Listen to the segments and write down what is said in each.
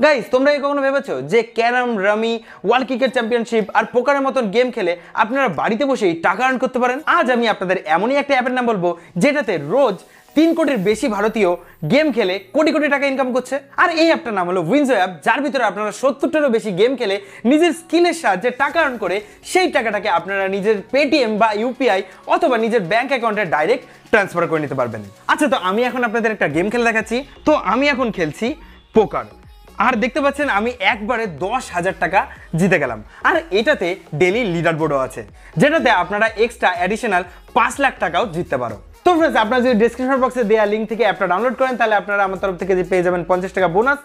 Guys তোমরা কি কখনো ভেবেছো যে carrom rummy world cricket championship আর পোকারের মতন গেম খেলে আপনারা বাড়িতে বসেই টাকা আর্ন করতে পারেন? আজ আমি আপনাদের এমনই একটা অ্যাপের নাম বলবো যেটাতে রোজ 3 কোটির বেশি ভারতীয় গেম খেলে কোটি কোটি টাকা ইনকাম করছে। আর এই অ্যাপটার নাম হলো উইনজো অ্যাপ, যার ভিতরে আপনারা 70টারও বেশি গেম খেলে নিজের স্কিলের সাহায্যে টাকা আর্ন করে সেই টাকাটাকে আপনারা নিজের পেটিএম বা ইউপিআই অথবা নিজের ব্যাংক অ্যাকাউন্টে ডাইরেক্ট ট্রান্সফার করে নিতে পারবেন। আচ্ছা, তো আমি এখন আপনাদের একটা গেম খেলে দেখাচ্ছি। তো আমি এখন খেলছি পোকার, আর দেখতে পাচ্ছেন আমি একবারে 10,000 টাকা জিতে গেলাম। আর এটাতে ডেলি লিডার বোর্ডও আছে, যেটাতে আপনারা এক্সট্রা অ্যাডিশনাল 5 লাখ টাকাও জিততে পারো। তো ফ্রেন্ডস, আপনারা যদি ডেসক্রিপশন বক্সে দেওয়া লিঙ্ক থেকে অ্যাপটা ডাউনলোড করেন তাহলে আপনারা আমার তরফ থেকে পেয়ে যাবেন 50 টাকা বোনাস।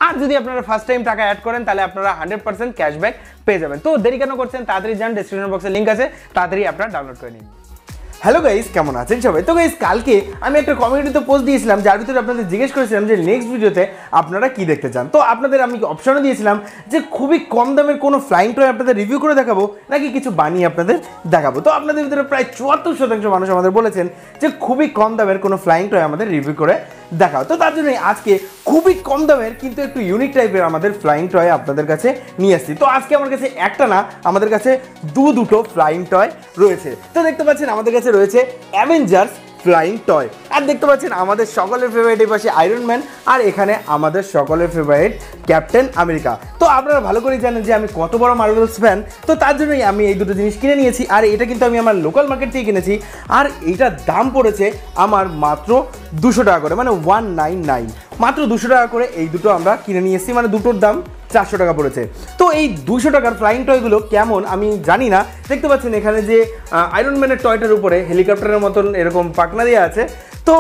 আর যদি আপনারা ফার্স্ট টাইম টাকা অ্যাড করেন তাহলে আপনারা 100% ক্যাশব্যাক পেয়ে যাবেন। তো দেরি কেন করছেন, তাড়াতাড়ি যান, ডেসক্রিপশন বক্সে লিঙ্ক আছে, তাড়াতাড়ি অ্যাপটা ডাউনলোড করে নিন। হ্যালো গাইস, কেমন আছেন সবাই? তো গাইস, কালকে আমি একটা কমিউনিটিতে পোস্ট দিয়েছিলাম যার ভিতরে আপনাদের জিজ্ঞেস করেছিলাম যে নেক্সট ভিডিওতে আপনারা কি দেখতে চান। তো আপনাদের আমি অপশনও দিয়েছিলাম যে খুবই কম দামের কোনো ফ্লাইং টয় আপনাদের রিভিউ করে দেখাবো নাকি কিছু বানিয়ে আপনাদের দেখাবো। তো আপনাদের ভিতরে প্রায় 74% মানুষ আমাদের বলেছেন যে খুবই কম দামের কোনো ফ্লাইং টয় আমাদের রিভিউ করে দেখাও। তো তার জন্যই আজকে খুবই কম দামের কিন্তু একটু ইউনিক টাইপের আমাদের ফ্লাইং টয় আপনাদের কাছে নিয়ে আসছি। তো আজকে আমার কাছে একটা না, আমাদের কাছে দুটো ফ্লাইং টয় রয়েছে। তো দেখতে পাচ্ছেন আমাদের কাছে রয়েছে অ্যাভেঞ্জার্স ফ্লাইং টয়, আর দেখতে পাচ্ছেন আমাদের সকলের ফেভারিট এই পাশে আয়রন ম্যান, আর এখানে আমাদের সকলের ফেভারিট ক্যাপ্টেন আমেরিকা। তো আপনারা ভালো করেই জানেন যে আমি কত বড় মার্ভেলস ফ্যান, তো তার জন্যই আমি এই দুটো জিনিস কিনে নিয়েছি। আর এটা কিন্তু আমি আমার লোকাল মার্কেট থেকে কিনেছি, আর এইটার দাম পড়েছে আমার মাত্র 200 টাকা করে, মানে 199, মাত্র 200 টাকা করে এই দুটো আমরা কিনে নিয়ে এসেছি, মানে দুটোর দাম 400 টাকা পড়েছে। তো এই 200 টাকার ফ্লাইং টয়গুলো কেমন আমি জানি না। দেখতে পাচ্ছেন এখানে যে আয়রন ম্যানের টয়টার উপরে হেলিকপ্টারের মতন এরকম পাখনা দেওয়া আছে, তো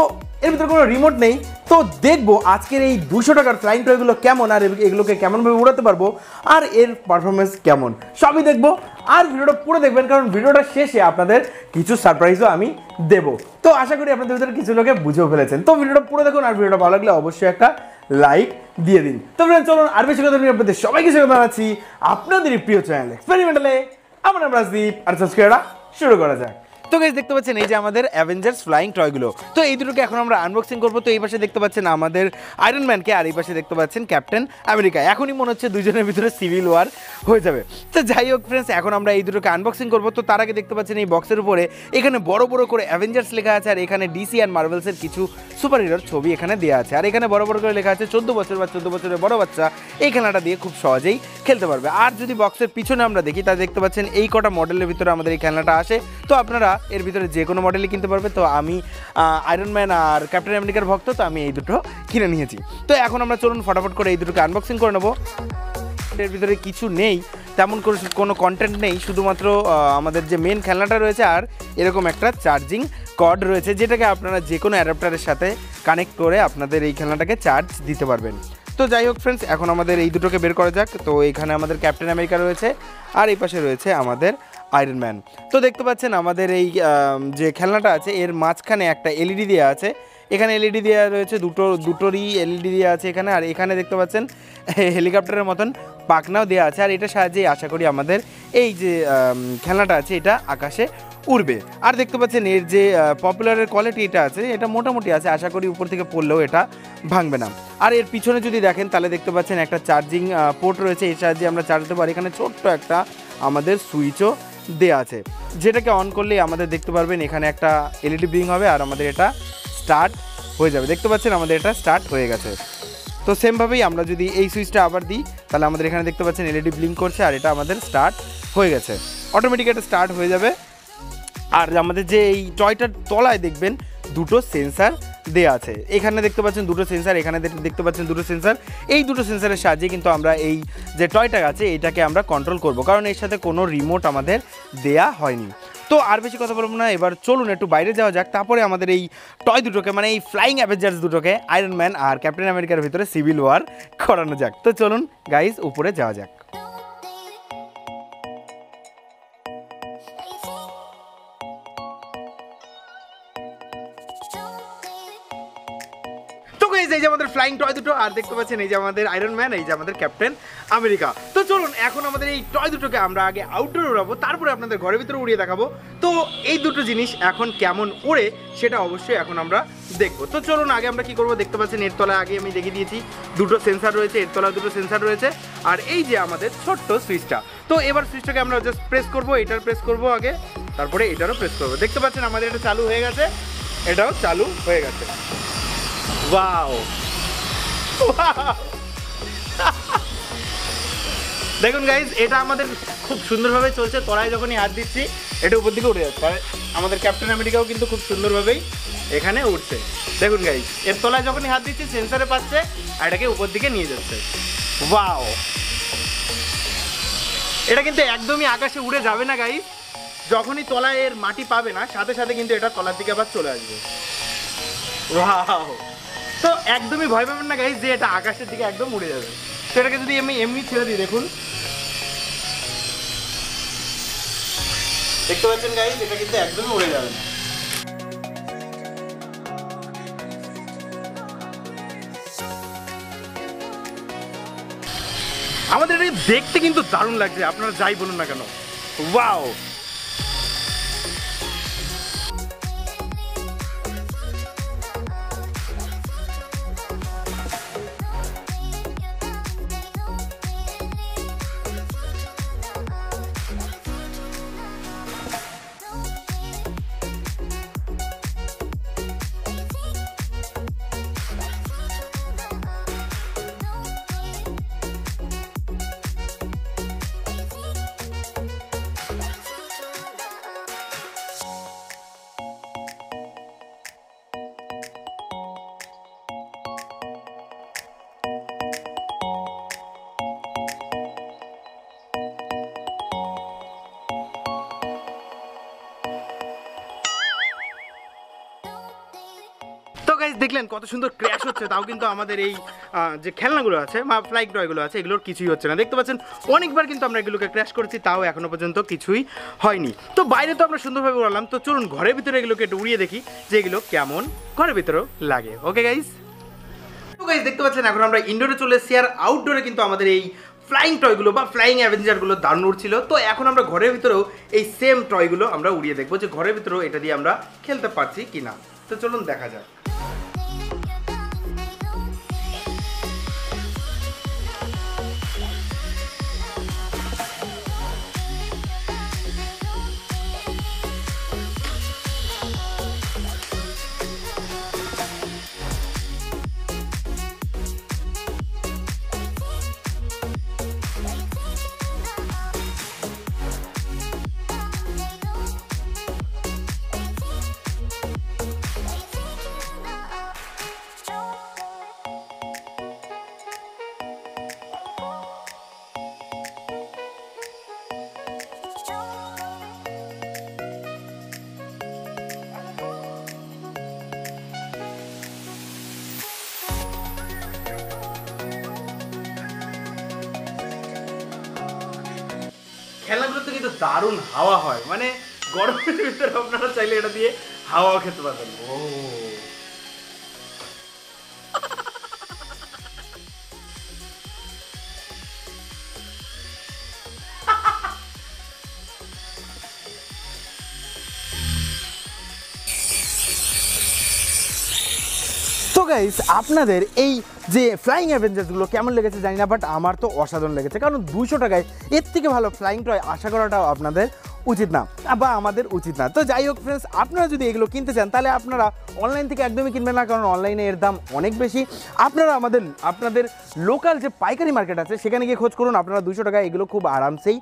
এর ভিতরে কোনো রিমোট নেই। তো দেখবো আজকের এই 200 টাকার ফ্লাইং টয়গুলো কেমন, আর এগুলোকে কেমনভাবে উড়াতে পারবো, আর এর পারফরমেন্স কেমন, সবই দেখবো। আর ভিডিওটা পুরো দেখবেন, কারণ ভিডিওটা শেষে আপনাদের কিছু সারপ্রাইজও আমি দেবো। তো আশা করি আপনাদের ভিতরে কিছু লোকে বুঝেও ফেলেছেন। তো ভিডিওটা পুরো দেখুন, আর ভিডিওটা ভালো লাগলে অবশ্যই একটা লাইক দিয়ে দিন। তো ফ্রেন্ডস, চলুন আর বেশি কথা নিয়ে আপনাদের সবাইকে স্বাগত জানাচ্ছি আপনাদের প্রিয় চ্যানেল এক্সপেরিমেন্টালে। আমার নাম রাজদীপ, আর সাবস্ক্রাইবটা শুরু করা যাক। তো গাইস, দেখতে পাচ্ছেন এই যে আমাদের অ্যাভেঞ্জার্স ফ্লাইং টয়গুলো, তো এই দুটোকে এখন আমরা আনবক্সিং করবো। তো এই পাশে দেখতে পাচ্ছেন আমাদের আয়রন ম্যানকে, আর এই পাশে দেখতে পাচ্ছেন ক্যাপ্টেন আমেরিকা। এখনই মনে হচ্ছে দুজনের ভিতরে সিভিল ওয়ার হয়ে যাবে। তো যাই হোক ফ্রেন্ডস, এখন আমরা এই দুটোকে আনবক্সিং করবো। তো তার আগে দেখতে পাচ্ছেন এই বক্সের উপরে এখানে বড় বড় করে অ্যাভেঞ্জার্স লেখা আছে, আর এখানে ডিসি আর মার্ভেলসের কিছু সুপার হিরোর ছবি এখানে দেওয়া আছে, আর এখানে বড় বড় করে লেখা আছে 14 বছর বা 14 বছরের বড় বাচ্চা এই খেলাটা দিয়ে খুব সহজেই খেলতে পারবে। আর যদি বক্সের পিছনে আমরা দেখি তা দেখতে পাচ্ছেন এই কটা মডেলের ভিতরে আমাদের এই খেলনাটা আসে। তো আপনারা এর ভিতরে যে কোনো মডেলই কিনতে পারবে। তো আমি আয়রন ম্যান আর ক্যাপ্টেন আমেরিকার ভক্ত, তো আমি এই দুটো কিনে নিয়েছি। তো এখন আমরা চলুন ফটাফট করে এই দুটোকে আনবক্সিং করে নেবো। এর ভিতরে কিছু নেই, তেমন করে কোনো কন্টেন্ট নেই, শুধুমাত্র আমাদের যে মেন খেলনাটা রয়েছে আর এরকম একটা চার্জিং কর্ড রয়েছে, যেটাকে আপনারা যে কোনো অ্যাডাপ্টারের সাথে কানেক্ট করে আপনাদের এই খেলনাটাকে চার্জ দিতে পারবেন। তো যাই হোক ফ্রেন্ডস, এখন আমাদের এই দুটোকে বের করা যাক। তো এখানে আমাদের ক্যাপ্টেন আমেরিকা রয়েছে, আর এই পাশে রয়েছে আমাদের আয়রন ম্যান। তো দেখতে পাচ্ছেন আমাদের এই যে খেলনাটা আছে এর মাঝখানে একটা এলইডি দেওয়া আছে, এখানে এলইডি দেওয়া রয়েছে, দুটোরই এলইডি দেওয়া আছে এখানে। আর এখানে দেখতে পাচ্ছেন হেলিকপ্টারের মতন পাখনাও দেওয়া আছে, আর এটার সাহায্যে আশা করি আমাদের এই যে খেলনাটা আছে এটা আকাশে উড়বে। আর দেখতে পাচ্ছেন এর যে পপুলারের কোয়ালিটি এটা আছে, এটা মোটামুটি আছে, আশা করি উপর থেকে পড়লেও এটা ভাঙবে না। আর এর পিছনে যদি দেখেন তাহলে দেখতে পাচ্ছেন একটা চার্জিং পোর্ট রয়েছে, এর সাহায্যে আমরা চার্জ দিতে পারি। এখানে ছোট্ট একটা আমাদের সুইচও দেওয়া আছে, যেটাকে অন করলেই আমাদের দেখতে পারবেন এখানে একটা এলইডি ব্লিং হবে, আর আমাদের এটা স্টার্ট হয়ে যাবে। দেখতে পাচ্ছেন আমাদের এটা স্টার্ট হয়ে গেছে। তো সেমভাবেই আমরা যদি এই সুইচটা আবার দিই তাহলে আমাদের এখানে দেখতে পাচ্ছেন এলইডি ব্লিঙ্ক করছে, আর এটা আমাদের স্টার্ট হয়ে গেছে, অটোমেটিক এটা স্টার্ট হয়ে যাবে। আর আমাদের যে এই টয়টার তলায় দেখবেন দুটো সেন্সার দেওয়া আছে, এখানে দেখতে পাচ্ছেন দুটো সেন্সার, এখানে দেখতে পাচ্ছেন দুটো সেন্সার। এই দুটো সেন্সারের সাহায্যে কিন্তু আমরা এই যে টয়টা আছে এইটাকে আমরা কন্ট্রোল করব, কারণ এর সাথে কোনো রিমোট আমাদের দেয়া হয়নি। তো আর বেশি কথা বলবো না, এবার চলুন একটু বাইরে যাওয়া যাক, তারপরে আমাদের এই টয় দুটোকে মানে এই ফ্লাইং অ্যাভেঞ্জার্স দুটোকে আয়রন ম্যান আর ক্যাপ্টেন আমেরিকার ভিতরে সিভিল ওয়ার করানো যাক। তো চলুন গাইজ উপরে যাওয়া যাক। গাইস এই যে আমাদের ফ্লাইং টয় দুটো, আর দেখতে পাচ্ছেন এই যে আমাদের আয়রন ম্যান, এই যে আমাদের ক্যাপ্টেন আমেরিকা। তো চলুন এখন আমাদের এই টয় দুটোকে আমরা আগে আউটডোরে উড়াবো, তারপরে আপনাদের ঘরের ভিতরে উড়িয়ে দেখাবো। তো এই দুটো জিনিস এখন কেমন ওড়ে সেটা অবশ্যই এখন আমরা দেখবো। তো চলুন আগে আমরা কি করবো, দেখতে পাচ্ছেন এর তলায় আগে আমি দেখিয়ে দিয়েছি দুটো সেন্সার রয়েছে, এর তলায় দুটো সেন্সার রয়েছে, আর এই যে আমাদের ছোট্ট সুইচটা। তো এবার সুইচটাকে আমরা জাস্ট প্রেস করবো, এটার প্রেস করবো আগে, তারপরে এটারও প্রেস করবো। দেখতে পাচ্ছেন আমাদের এটা চালু হয়ে গেছে, এটাও চালু হয়ে গেছে। ওয়াও দেখুন গাইজ, এটা আমাদের খুব সুন্দরভাবে চলছে। তলায় যখনই হাত দিচ্ছি এটা উপর দিকে উঠে যাচ্ছে, আর আমাদের ক্যাপ্টেন আমেরিকাও কিন্তু খুব সুন্দরভাবেই এখানে উঠছে। দেখুন গাইজ, এর তলায় যখনই হাত দিচ্ছি সেন্সারে পাচ্ছে আর এটাকে উপর দিকে নিয়ে যাচ্ছে। ওয়াও, এটা কিন্তু একদমই আকাশে উড়ে যাবে না গাইজ, যখনই তলায় এর মাটি পাবে না সাথে সাথে কিন্তু এটা তলার দিকে আবার চলে আসবে। ওয়াও, তো একদমই ভয় পাবেন না গাইজ যে এটা আকাশের দিকে একদম উড়ে যাবে। তো এটাকে যদি আমি এমনি ছেড়ে দিই, দেখুন দেখতে পাচ্ছেন গাইজ, এটা কিন্তু একদমই উড়ে যাবে না। আমাদের এটা দেখতে কিন্তু দারুণ লাগছে, আপনারা যাই বলুন না কেন। ওয়াও, দেখলেন কত সুন্দর ক্র্যাশ হচ্ছে, তাও কিন্তু আমাদের এই যে খেলনাগুলো আছে বা ফ্লাইং টয়গুলো আছে এগুলোর কিছুই হচ্ছে না। দেখতে পাচ্ছেন অনেকবার কিন্তু আমরা এগুলোকে ক্র্যাশ করেছি, তাও এখনো পর্যন্ত কিছুই হয়নি। তো বাইরে তো আমরা সুন্দরভাবে উড়ালাম, তো চলুন ঘরের ভিতরে এগুলোকে একটু উড়িয়ে দেখি যে এগুলো কেমন ঘরের ভিতরেও লাগে। ওকে গাইস, তো গাইস দেখতে পাচ্ছেন এখন আমরা ইনডোরে চলে এসেছি, আর আউটডোরে কিন্তু আমাদের এই ফ্লাইং টয়গুলো বা ফ্লাইং অ্যাভেঞ্জারগুলো দারুণ উড়ছিল। তো এখন আমরা ঘরের ভিতরেও এই সেম টয়গুলো আমরা উড়িয়ে দেখবো যে ঘরের ভিতরেও এটা দিয়ে আমরা খেলতে পারছি কিনা। তো চলুন দেখা যাক। খেলাগুলোতে কিন্তু দারুণ হাওয়া হয়, মানে গরমের ভিতরে আপনারা চাইলে এটা দিয়ে হাওয়াও খেতে পারবেন। ও তো গাইস, আপনাদের এই যে ফ্লাইং অ্যাভেঞ্জার্সগুলো কেমন লেগেছে জানি না, বাট আমার তো অসাধারণ লেগেছে, কারণ 200 টাকায় এর থেকে ভালো ফ্লাইং টয় আশা করাটাও আপনাদের উচিত না বা আমাদের উচিত না। তো যাই হোক ফ্রেন্ডস, আপনারা যদি এগুলো কিনতে চান তাহলে আপনারা অনলাইন থেকে একদমই কিনবেন না, কারণ অনলাইনে এর দাম অনেক বেশি। আপনারা আপনাদের লোকাল যে পাইকারি মার্কেট আছে সেখানে গিয়ে খোঁজ করুন, আপনারা 200 টাকায় এগুলো খুব আরামসেই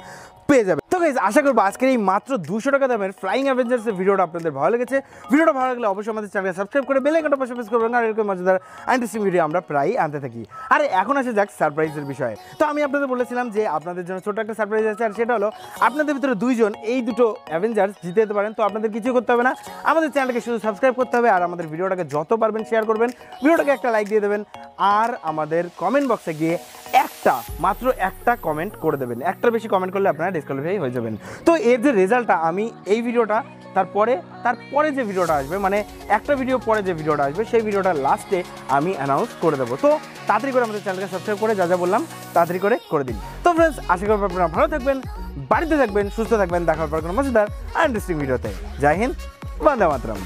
পেয়ে যাবে। তো গাইস, আশা করবো আজকের এই মাত্র 200 টাকা দামের ফ্লাইং অ্যাভেঞ্জার্সের ভিডিওটা আপনাদের ভালো লেগেছে। ভিডিওটা ভালো লাগলে অবশ্যই আমাদের চ্যানেলকে সাবস্ক্রাইব করে বেল আইকনটা পাশে প্রেস করবেন, আর এরকম মজাদার ইন্টারেস্টিং ভিডিও আমরা প্রায়ই আনতে থাকি। আর এখন আসে যাক সারপ্রাইজের বিষয়ে। তো আমি আপনাদের বলেছিলাম যে আপনাদের জন্য ছোট একটা সারপ্রাইজ আছে, আর সেটা হলো আপনাদের ভিতরে 2 জন এই দুটো অ্যাভেঞ্জার্স জিতে যেতে পারেন। তো আপনাদের কিছু করতে হবে না, আমাদের চ্যানেলকে শুধু সাবস্ক্রাইব করতে হবে, আর আমাদের ভিডিওটাকে যত পারবেন শেয়ার করবেন, ভিডিওটাকে একটা লাইক দিয়ে দেবেন, আর আমাদের কমেন্ট বক্সে গিয়ে মাত্র একটা কমেন্ট করে দেবেন। একটার বেশি কমেন্ট করলে আপনারা ডিসকোয়ালিফাই হয়ে যাবেন। তো এর যে রেজাল্টটা আমি এই ভিডিওটা তারপরে যে ভিডিওটা আসবে, মানে একটা ভিডিও পরে যে ভিডিওটা আসবে সেই ভিডিওটা লাস্টে আমি অ্যানাউন্স করে দেবো। তো তাড়াতাড়ি করে আমাদের চ্যানেলকে সাবস্ক্রাইব করে যা বললাম তাড়াতাড়ি করে দিন। তো ফ্রেন্ডস, আশা করি আপনারা ভালো থাকবেন, বাড়িতে থাকবেন, সুস্থ থাকবেন। দেখা হওয়ার পর কোনো মজাদার আর ইন্টারেস্টিং ভিডিওতে। জয় হিন্দ, বন্দে মাতরম।